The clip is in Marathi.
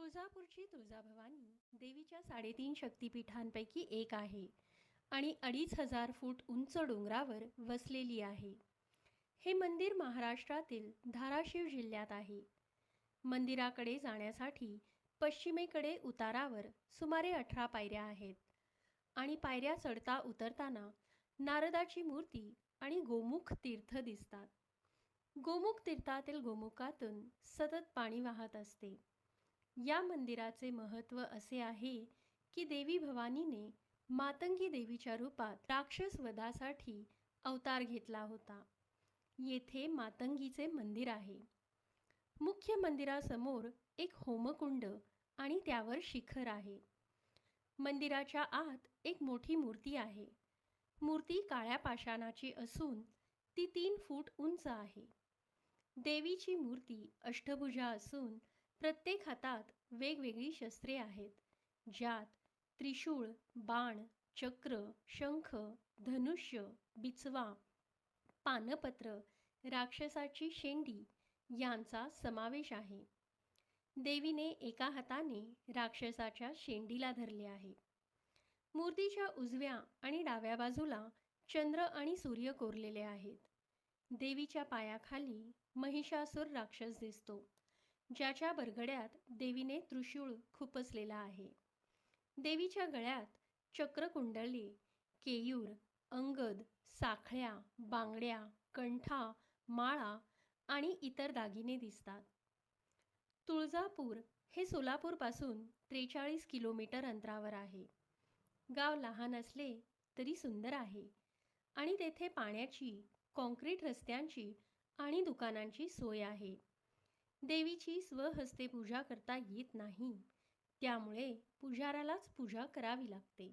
तुळजापूरची तुळजाभवानी देवीच्या 3.5 शक्तिपीठांपैकी एक आहे आणि 2,500 फूट उंच डोंगरावर वसलेली आहे. हे मंदिर महाराष्ट्रातील धाराशिव जिल्ह्यात आहे. मंदिराकडे जाण्यासाठी पश्चिमेकडे उतारावर सुमारे 18 पायऱ्या आहेत आणि पायऱ्या चढता उतरताना नारदाची मूर्ती आणि गोमुख तीर्थ दिसतात. गोमुख तीर्थातील गोमुखातून सतत पाणी वाहत असते. या मंदिराचे महत्त्व असे आहे की देवी भवानीने मातंगी देवीच्या रूपात राक्षस वधासाठी अवतार घेतला होता. येथे मातंगीचे मंदिर आहे. मुख्य मंदिरासमोर एक होमकुंड आणि त्यावर शिखर आहे. मंदिराच्या आत एक मोठी मूर्ती आहे. मूर्ती काळ्या पाषाणाची असून ती 3 फूट उंच आहे. देवीची मूर्ती अष्टभुजा असून प्रत्येक हातात वेगवेगळी शस्त्रे आहेत, ज्यात त्रिशूळ, बाण, चक्र, शंख, धनुष्य, बिचवा, पानपत्र, राक्षसाची शेंडी यांचा समावेश आहे. देवीने एका हाताने राक्षसाच्या शेंडीला धरले आहे. मूर्तीच्या उजव्या आणि डाव्या बाजूला चंद्र आणि सूर्य कोरलेले आहेत. देवीच्या पायाखाली महिषासुर राक्षस दिसतो, ज्याच्या बरगड्यात देवीने त्रिशूळ खुपसलेला आहे. देवीच्या गळ्यात चक्रकुंडले, केयूर, अंगद, साखळ्या, बांगड्या, कंठा, माळा आणि इतर दागिने दिसतात. तुळजापूर हे सोलापूरपासून 43 किलोमीटर अंतरावर आहे. गाव लहान असले तरी सुंदर आहे आणि तेथे पाण्याची, काँक्रीट रस्त्यांची आणि दुकानांची सोय आहे. देवीची स्वहस्ते पूजा करता येत नाही, त्यामुळे पुजाऱ्यालाच पूजा करावी लागते.